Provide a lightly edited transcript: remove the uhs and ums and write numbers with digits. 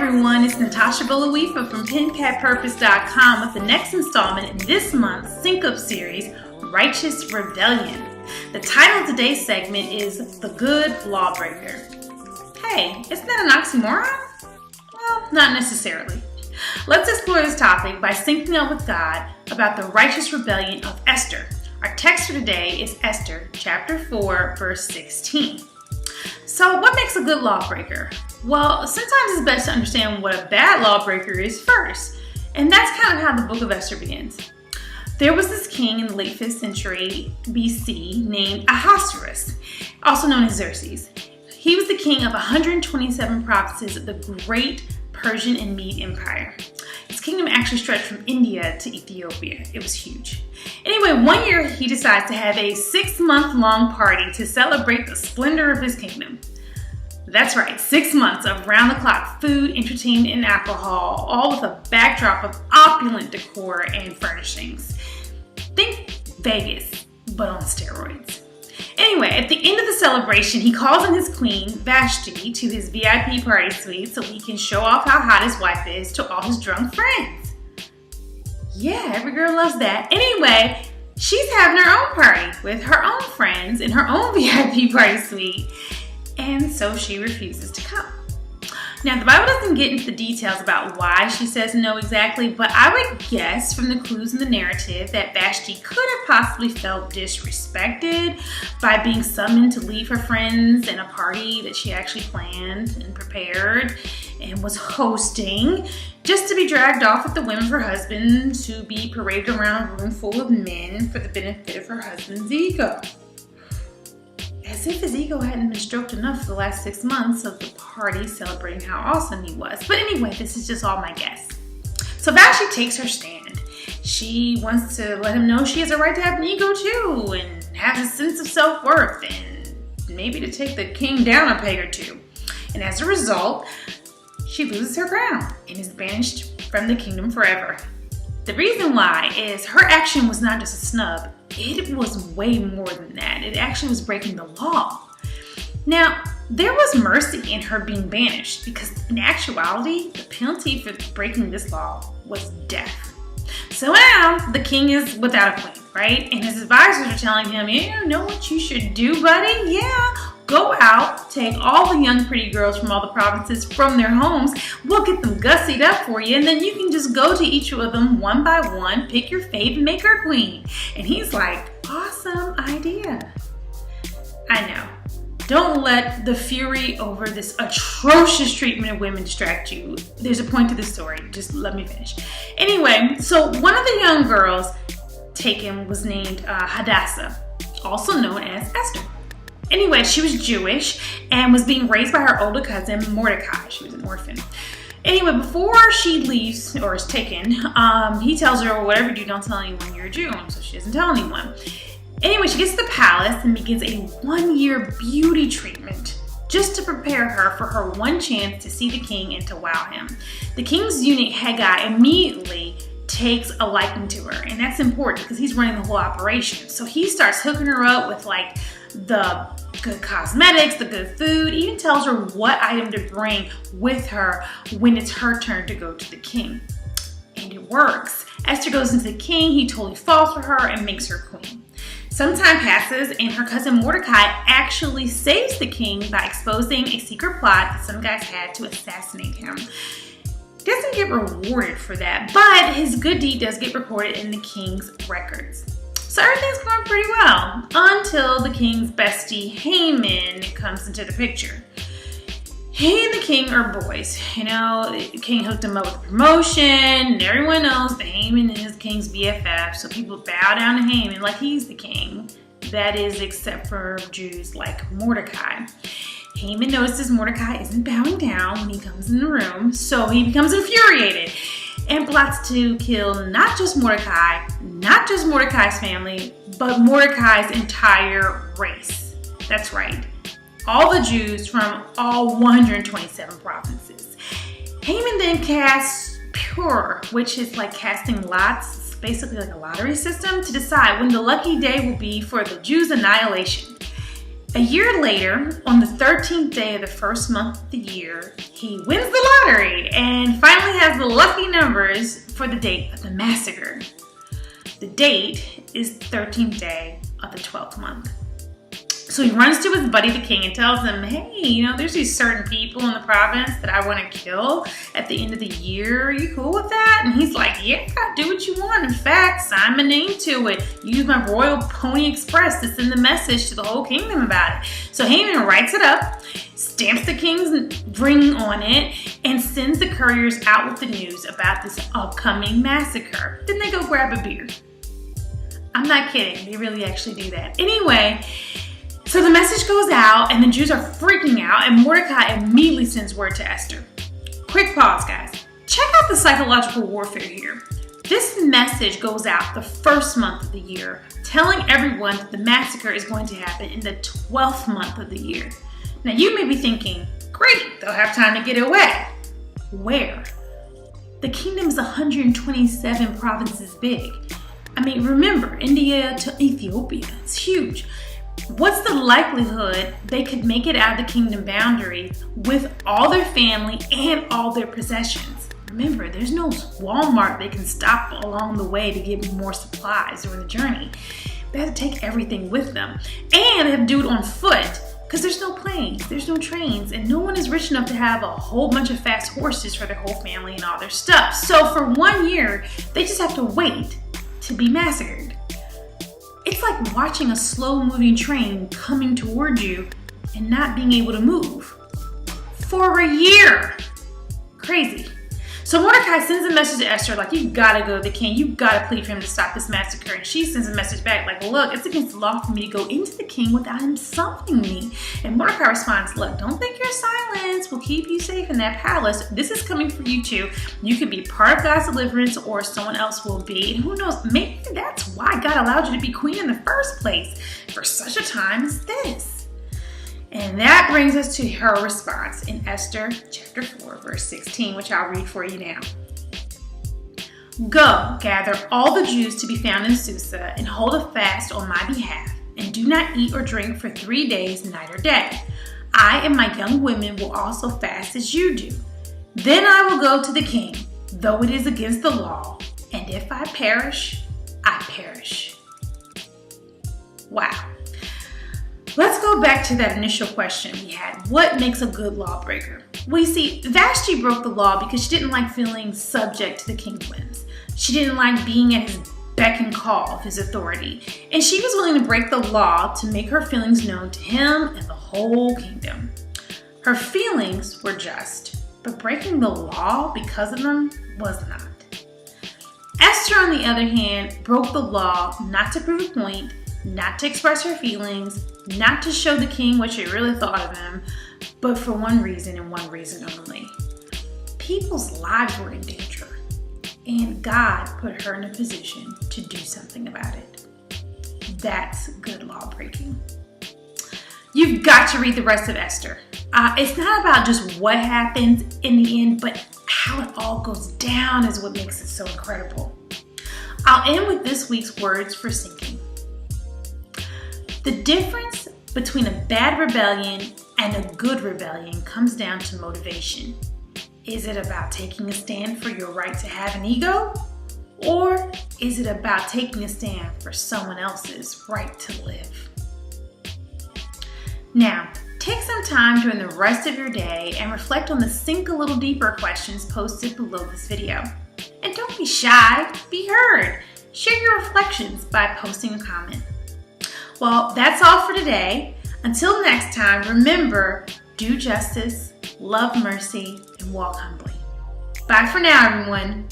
everyone, it's Natasha Bolawifa from PenCatPurpose.com with the next installment in this month's SyncUP series, Righteous Rebellion. The title of today's segment is The Good Lawbreaker. Hey, isn't that an oxymoron? Well, not necessarily. Let's explore this topic by syncing up with God about the righteous rebellion of Esther. Our text for today is Esther chapter 4, verse 16. So what makes a good lawbreaker? Well, sometimes it's best to understand what a bad lawbreaker is first. And that's kind of how the book of Esther begins. There was this king in the late 5th century BC named Ahasuerus, also known as Xerxes. He was the king of 127 provinces of the great Persian and Mede Empire. His kingdom actually stretched from India to Ethiopia. It was huge. Anyway, one year he decides to have a 6-month-long party to celebrate the splendor of his kingdom. That's right, 6 months of round-the-clock food, entertainment, and alcohol, all with a backdrop of opulent decor and furnishings. Think Vegas, but on steroids. Anyway, at the end of the celebration, he calls in his queen, Vashti, to his VIP party suite so he can show off how hot his wife is to all his drunk friends. Yeah, every girl loves that. Anyway, she's having her own party with her own friends in her own VIP party suite. And so she refuses to come. Now, the Bible doesn't get into the details about why she says no exactly, but I would guess from the clues in the narrative that Vashti could have possibly felt disrespected by being summoned to leave her friends in a party that she actually planned and prepared and was hosting, just to be dragged off with the whim of her husband to be paraded around a room full of men for the benefit of her husband's ego. As if his ego hadn't been stroked enough for the last 6 months of the party celebrating how awesome he was. But anyway, this is just all my guess. So Vashti takes her stand. She wants to let him know she has a right to have an ego too, and have a sense of self-worth, and maybe to take the king down a peg or two. And as a result, she loses her crown and is banished from the kingdom forever. The reason why is her action was not just a snub. It was way more than that. It actually was breaking the law. Now, there was mercy in her being banished because in actuality, the penalty for breaking this law was death. So now the king is without a queen, right? And his advisors are telling him, yeah, you know what you should do, buddy? Yeah, go out, take all the young pretty girls from all the provinces from their homes. We'll get them gussied up for you, and then you can just go to each of them one by one, pick your fave, and make her queen. And he's like, awesome idea. I know. Don't let the fury over this atrocious treatment of women distract you. There's a point to this story. Just let me finish. Anyway, so one of the young girls taken was named Hadassah, also known as Esther. Anyway, she was Jewish and was being raised by her older cousin, Mordecai. She was an orphan. Anyway, before she leaves or is taken, he tells her, well, whatever you do, don't tell anyone you're a Jew. So she doesn't tell anyone. Anyway, she gets to the palace and begins a 1-year beauty treatment just to prepare her for her one chance to see the king and to wow him. The king's eunuch, Haggai, immediately takes a liking to her. And that's important because he's running the whole operation. So he starts hooking her up with like the good cosmetics, the good food, even tells her what item to bring with her when it's her turn to go to the king. And it works. Esther goes into the king, he totally falls for her and makes her queen. Some time passes and her cousin Mordecai actually saves the king by exposing a secret plot that some guys had to assassinate him. He doesn't get rewarded for that, but his good deed does get recorded in the king's records. So everything's going pretty well until the king's bestie Haman comes into the picture. He and the king are boys. You know, the king hooked him up with a promotion, and everyone knows that Haman is the king's BFF, so people bow down to Haman like he's the king. That is, except for Jews like Mordecai. Haman notices Mordecai isn't bowing down when he comes in the room, so he becomes infuriated and plots to kill not just Mordecai, not just Mordecai's family, but Mordecai's entire race. That's right. All the Jews from all 127 provinces. Haman then casts Pur, which is like casting lots. It's basically like a lottery system to decide when the lucky day will be for the Jews' annihilation. A year later, on the 13th day of the first month of the year, he wins the lottery and finally has the lucky numbers for the date of the massacre. The date is the 13th day of the 12th month. So he runs to his buddy the king and tells him, hey, there's these certain people in the province that I want to kill at the end of the year. Are you cool with that? And he's like, yeah, do what you want. In fact, sign my name to it. Use my Royal Pony Express to send the message to the whole kingdom about it. So Haman writes it up, stamps the king's ring on it, and sends the couriers out with the news about this upcoming massacre. Then they go grab a beer. I'm not kidding. They really actually do that. Anyway, so the message goes out and the Jews are freaking out, and Mordecai immediately sends word to Esther. Quick pause, guys. Check out the psychological warfare here. This message goes out the first month of the year, telling everyone that the massacre is going to happen in the 12th month of the year. Now you may be thinking, great, they'll have time to get away. Where? The kingdom is 127 provinces big. I mean, remember, India to Ethiopia, it's huge. What's the likelihood they could make it out of the kingdom boundaries with all their family and all their possessions? Remember, there's no Walmart they can stop along the way to get more supplies during the journey. They have to take everything with them. And they have to do it on foot because there's no planes, there's no trains, and no one is rich enough to have a whole bunch of fast horses for their whole family and all their stuff. So for 1 year, they just have to wait to be massacred. It's like watching a slow-moving train coming toward you and not being able to move. For a year. Crazy. So Mordecai sends a message to Esther like, you gotta go to the king. You gotta plead for him to stop this massacre. And she sends a message back like, look, it's against the law for me to go into the king without him summoning me. And Mordecai responds, look, don't think your silence will keep you safe in that palace. This is coming for you too. You could be part of God's deliverance or someone else will be. And who knows, maybe that's why God allowed you to be queen in the first place for such a time as this. And that brings us to her response in Esther chapter 4, verse 16, which I'll read for you now. Go, gather all the Jews to be found in Susa and hold a fast on my behalf, and do not eat or drink for 3 days, night or day. I and my young women will also fast as you do. Then I will go to the king, though it is against the law, and if I perish, I perish. Wow. Let's go back to that initial question we had. What makes a good lawbreaker? Well, you see, Vashti broke the law because she didn't like feeling subject to the king's whims. She didn't like being at his beck and call of his authority. And she was willing to break the law to make her feelings known to him and the whole kingdom. Her feelings were just, but breaking the law because of them was not. Esther, on the other hand, broke the law not to prove a point, not to express her feelings, not to show the king what she really thought of him, but for one reason and one reason only. People's lives were in danger, and God put her in a position to do something about it. That's good law breaking. You've got to read the rest of Esther. It's not about just what happens in the end, but how it all goes down is what makes it so incredible. I'll end with this week's words for sinking. The difference between a bad rebellion and a good rebellion comes down to motivation. Is it about taking a stand for your right to have an ego? Or is it about taking a stand for someone else's right to live? Now, take some time during the rest of your day and reflect on the Sink a Little Deeper questions posted below this video. And don't be shy, be heard. Share your reflections by posting a comment. Well, that's all for today. Until next time, remember, do justice, love mercy, and walk humbly. Bye for now, everyone.